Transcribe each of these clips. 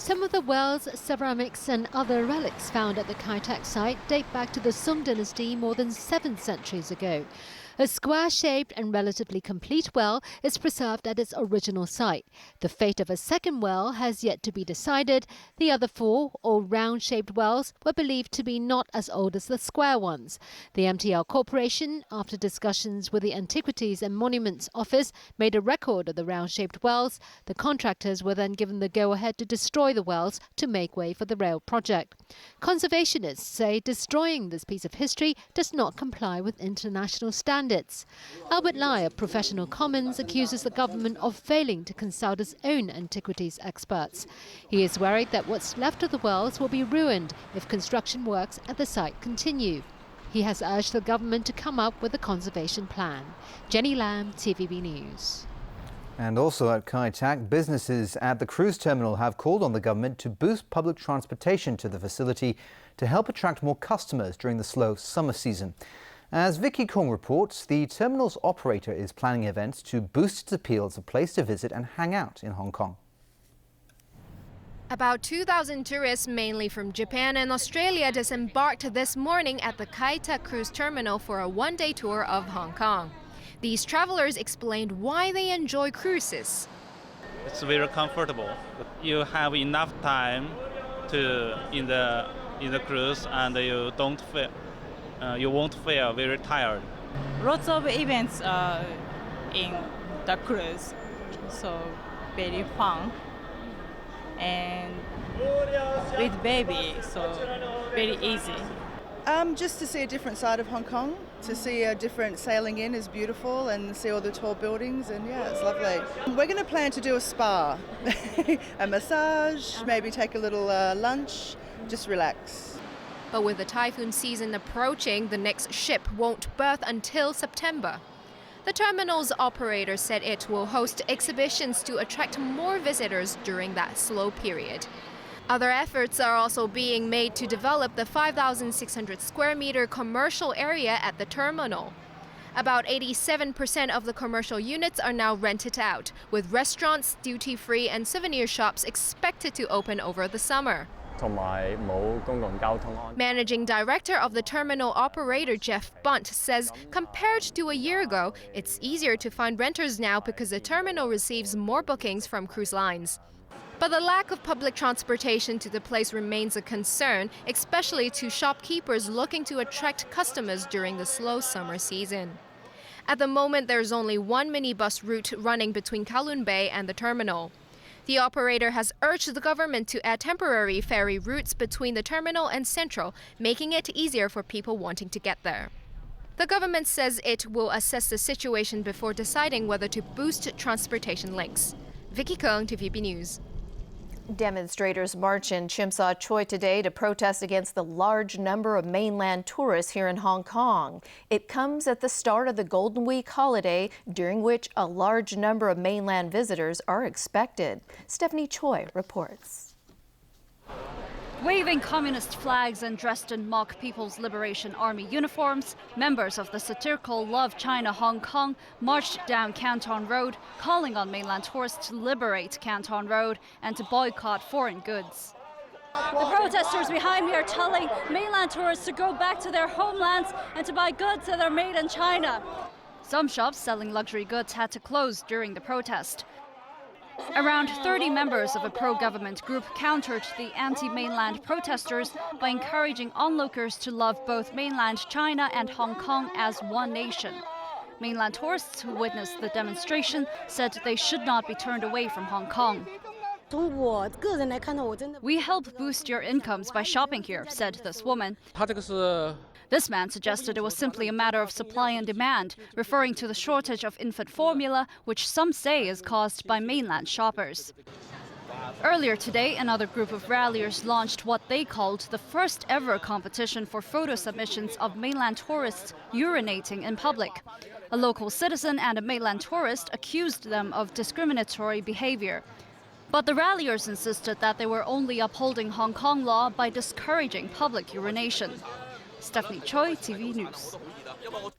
Some of the well's ceramics and other relics found at the Kai Tak site date back to the Sung dynasty more than 7 centuries ago. A square-shaped and relatively complete well is preserved at its original site. The fate of a second well has yet to be decided. The other 4, or round-shaped wells, were believed to be not as old as the square ones. The MTL Corporation, after discussions with the Antiquities and Monuments Office, made a record of the round-shaped wells. The contractors were then given the go-ahead to destroy the wells to make way for the rail project. Conservationists say destroying this piece of history does not comply with international standards. Albert Lai of Professional Commons accuses the government of failing to consult its own antiquities experts. He is worried that what's left of the wells will be ruined if construction works at the site continue. He has urged the government to come up with a conservation plan. Jenny Lam, TVB News. And also at Kai Tak, businesses at the cruise terminal have called on the government to boost public transportation to the facility to help attract more customers during the slow summer season. As Vicky Kong reports, the terminal's operator is planning events to boost its appeal as a place to visit and hang out in Hong Kong. About 2,000 tourists, mainly from Japan and Australia, disembarked this morning at the Kai Tak cruise terminal for a one-day tour of Hong Kong. These travelers explained why they enjoy cruises. It's very comfortable. You have enough time in the cruise, and you won't feel very tired. Lots of events in the cruise, so very fun. And with baby, so very easy. Just to see a different side of Hong Kong, to see a different sailing in is beautiful, and see all the tall buildings, and yeah, it's lovely. We're going to plan to do a spa, a massage, maybe take a little lunch, just relax. But with the typhoon season approaching, the next ship won't berth until September. The terminal's operator said it will host exhibitions to attract more visitors during that slow period. Other efforts are also being made to develop the 5,600 square meter commercial area at the terminal. About 87% of the commercial units are now rented out, with restaurants, duty-free and souvenir shops expected to open over the summer. Managing director of the terminal operator Jeff Bunt says compared to a year ago, it's easier to find renters now because the terminal receives more bookings from cruise lines. But the lack of public transportation to the place remains a concern, especially to shopkeepers looking to attract customers during the slow summer season. At the moment, there's only one minibus route running between Kowloon Bay and the terminal. The operator has urged the government to add temporary ferry routes between the terminal and Central, making it easier for people wanting to get there. The government says it will assess the situation before deciding whether to boost transportation links. Vicky Kong, TVB News. Demonstrators march in Tsim Sha Tsui today to protest against the large number of mainland tourists here in Hong Kong. It comes at the start of the Golden Week holiday, during which a large number of mainland visitors are expected. Stephanie Choi reports. Waving communist flags and dressed in mock People's Liberation Army uniforms, members of the satirical Love China Hong Kong marched down Canton Road, calling on mainland tourists to liberate Canton Road and to boycott foreign goods. The protesters behind me are telling mainland tourists to go back to their homelands and to buy goods that are made in China. Some shops selling luxury goods had to close during the protest. Around 30 members of a pro-government group countered the anti-mainland protesters by encouraging onlookers to love both mainland China and Hong Kong as one nation. Mainland tourists who witnessed the demonstration said they should not be turned away from Hong Kong. We help boost your incomes by shopping here, said this woman. This man suggested it was simply a matter of supply and demand, referring to the shortage of infant formula, which some say is caused by mainland shoppers. Earlier today, another group of ralliers launched what they called the first ever competition for photo submissions of mainland tourists urinating in public. A local citizen and a mainland tourist accused them of discriminatory behavior. But the ralliers insisted that they were only upholding Hong Kong law by discouraging public urination. Stephanie Choi, TV News.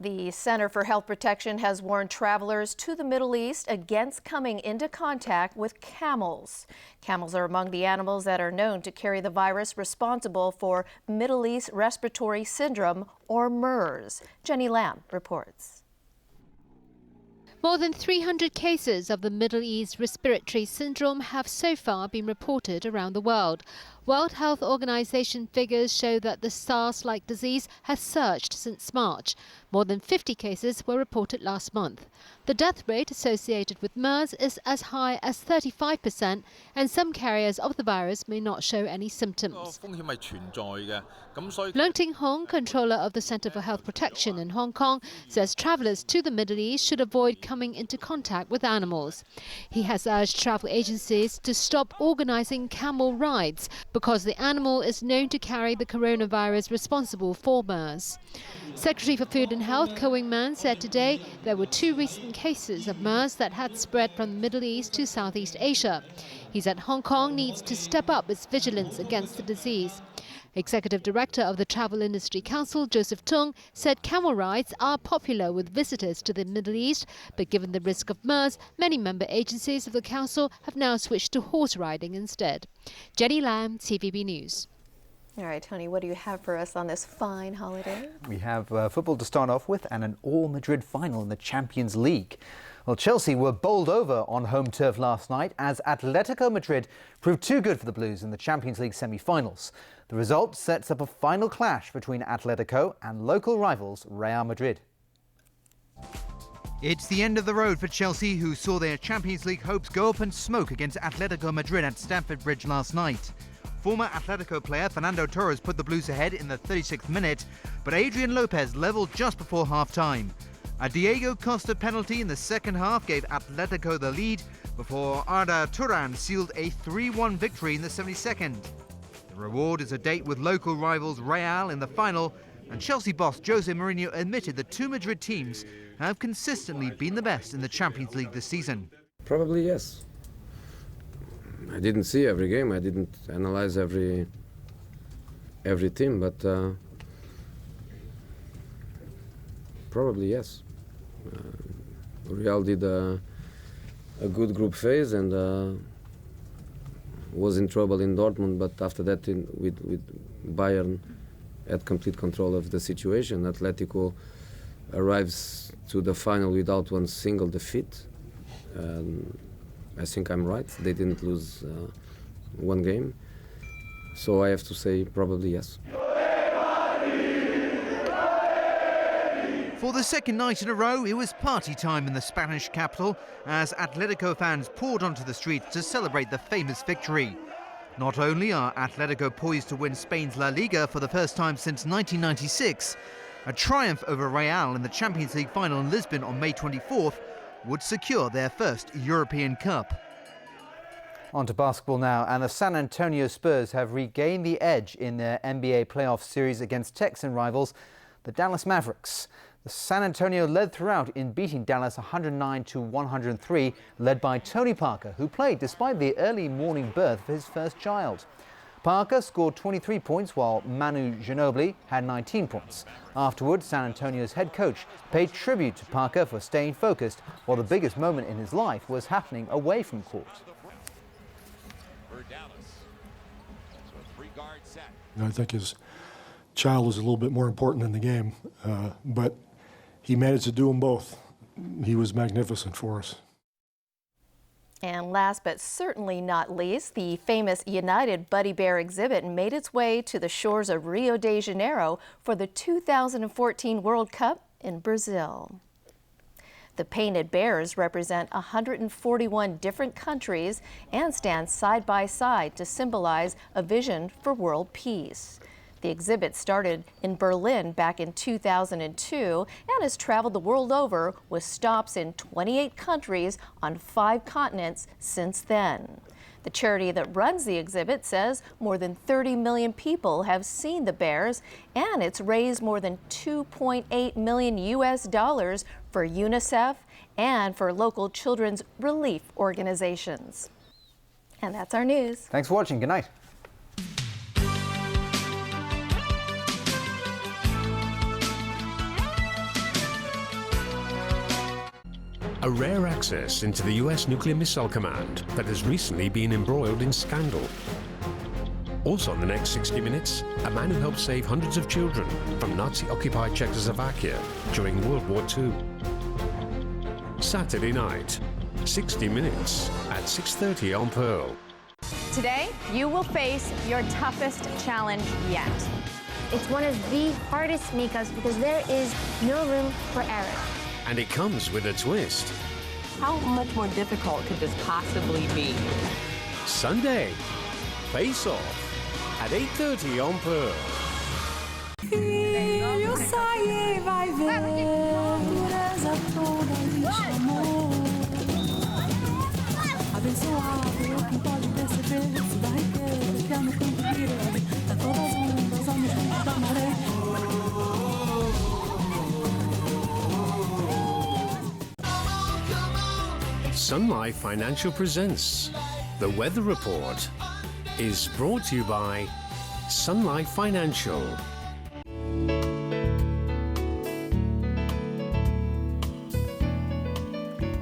The Center for Health Protection has warned travelers to the Middle East against coming into contact with camels. Camels are among the animals that are known to carry the virus responsible for Middle East Respiratory Syndrome, or MERS. Jenny Lamb reports. More than 300 cases of the Middle East Respiratory Syndrome have so far been reported around the world. World Health Organization figures show that the SARS-like disease has surged since March. More than 50 cases were reported last month. The death rate associated with MERS is as high as 35%, and some carriers of the virus may not show any symptoms. Leung Ting Hong, controller of the Center for Health Protection in Hong Kong, says travelers to the Middle East should avoid coming into contact with animals. He has urged travel agencies to stop organizing camel rides because the animal is known to carry the coronavirus responsible for MERS. Secretary for Food and Health Ko Wing-man said today there were 2 recent cases of MERS that had spread from the Middle East to Southeast Asia. He said Hong Kong needs to step up its vigilance against the disease. Executive Director of the Travel Industry Council, Joseph Tung, said camel rides are popular with visitors to the Middle East, but given the risk of MERS, many member agencies of the council have now switched to horse riding instead. Jenny Lamb, TVB News. All right, Tony, what do you have for us on this fine holiday? We have football to start off with and an all-Madrid final in the Champions League. Well, Chelsea were bowled over on home turf last night as Atletico Madrid proved too good for the Blues in the Champions League semi-finals. The result sets up a final clash between Atletico and local rivals Real Madrid. It's the end of the road for Chelsea, who saw their Champions League hopes go up in smoke against Atletico Madrid at Stamford Bridge last night. Former Atletico player Fernando Torres put the Blues ahead in the 36th minute, but Adrian Lopez levelled just before half-time. A Diego Costa penalty in the second half gave Atletico the lead before Arda Turan sealed a 3-1 victory in the 72nd. The reward is a date with local rivals Real in the final, and Chelsea boss Jose Mourinho admitted the 2 Madrid teams have consistently been the best in the Champions League this season. Probably yes. I didn't see every game, I didn't analyze every team, but probably yes. Real did a good group phase and was in trouble in Dortmund, but after that with Bayern had complete control of the situation. Atletico arrives to the final without one single defeat. I think I'm right. They didn't lose one game. So I have to say probably yes. For the second night in a row, it was party time in the Spanish capital as Atletico fans poured onto the streets to celebrate the famous victory. Not only are Atletico poised to win Spain's La Liga for the first time since 1996, a triumph over Real in the Champions League final in Lisbon on May 24th would secure their first European Cup. On to basketball now, and the San Antonio Spurs have regained the edge in their NBA playoff series against Texan rivals, the Dallas Mavericks. The San Antonio led throughout in beating Dallas 109-103, led by Tony Parker, who played despite the early morning birth of his first child. Parker scored 23 points while Manu Ginobili had 19 points. Afterwards, San Antonio's head coach paid tribute to Parker for staying focused, while the biggest moment in his life was happening away from court. I think his child is a little bit more important than the game, but he managed to do them both. He was magnificent for us. And last but certainly not least, the famous United Buddy Bear exhibit made its way to the shores of Rio de Janeiro for the 2014 World Cup in Brazil. The painted bears represent 141 different countries and stand side by side to symbolize a vision for world peace. The exhibit started in Berlin back in 2002 and has traveled the world over with stops in 28 countries on 5 continents since then. The charity that runs the exhibit says more than 30 million people have seen the bears, and it's raised more than $2.8 million for UNICEF and for local children's relief organizations. And that's our news. Thanks for watching. Good night. a rare access into the US Nuclear Missile Command that has recently been embroiled in scandal. Also in the next 60 minutes, a man who helped save hundreds of children from Nazi-occupied Czechoslovakia during World War II. Saturday night, 60 Minutes at 6:30 on Pearl. Today, you will face your toughest challenge yet. It's one of the hardest Mikas because there is no room for error. And it comes with a twist. How much more difficult could this possibly be? Sunday, Face Off at 8:30 on Pearl. Sun Life Financial presents The Weather Report is brought to you by Sun Life Financial.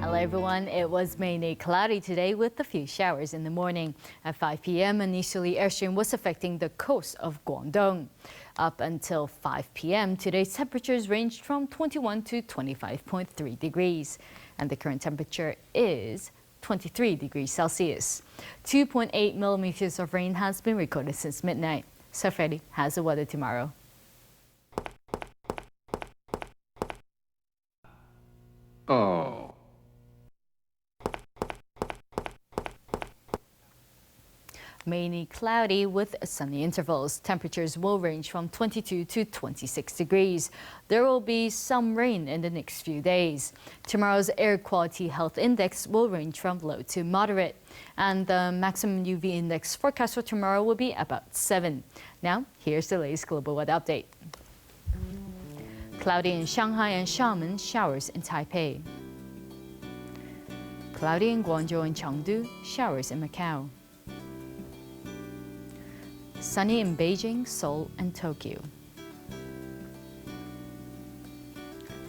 Hello everyone, it was mainly cloudy today with a few showers in the morning. At 5 p.m. initially airstream was affecting the coast of Guangdong. Up until 5 p.m. today's temperatures ranged from 21 to 25.3 degrees. And the current temperature is 23 degrees Celsius. 2.8 millimeters of rain has been recorded since midnight. So Freddie has the weather tomorrow. Oh. Mainly cloudy with sunny intervals. Temperatures will range from 22 to 26 degrees. There will be some rain in the next few days. Tomorrow's air quality health index will range from low to moderate. And the maximum UV index forecast for tomorrow will be about 7. Now, here's the latest global weather update. Cloudy in Shanghai and Xiamen, showers in Taipei. Cloudy in Guangzhou and Chengdu, showers in Macau. Sunny in Beijing, Seoul, and Tokyo.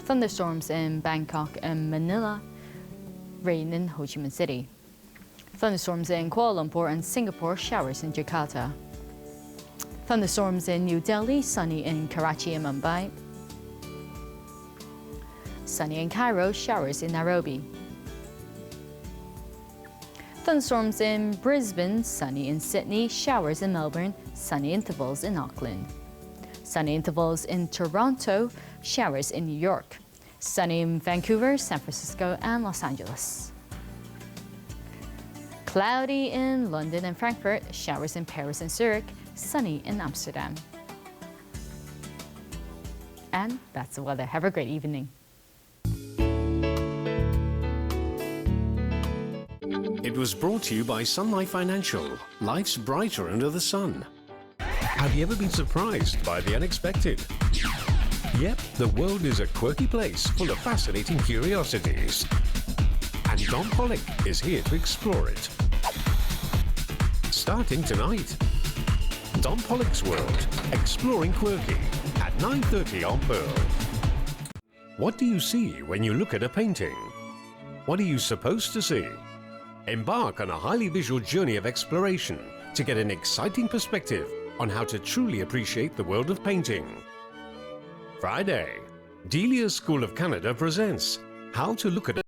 Thunderstorms in Bangkok and Manila. Rain in Ho Chi Minh City. Thunderstorms in Kuala Lumpur and Singapore, showers in Jakarta. Thunderstorms in New Delhi, sunny in Karachi and Mumbai. Sunny in Cairo, showers in Nairobi. Thunderstorms in Brisbane, sunny in Sydney, showers in Melbourne, sunny intervals in Auckland. Sunny intervals in Toronto, showers in New York. Sunny in Vancouver, San Francisco, and Los Angeles. Cloudy in London and Frankfurt, showers in Paris and Zurich, sunny in Amsterdam. And that's the weather. Have a great evening. It was brought to you by Sun Life Financial. Life's brighter under the sun. Have you ever been surprised by the unexpected? Yep, the world is a quirky place full of fascinating curiosities. And Don Pollock is here to explore it. Starting tonight, Don Pollock's World, Exploring Quirky, at 9:30 on Pearl. What do you see when you look at a painting? What are you supposed to see? Embark on a highly visual journey of exploration to get an exciting perspective on how to truly appreciate the world of painting. Friday, Delia's School of Canada presents How to Look at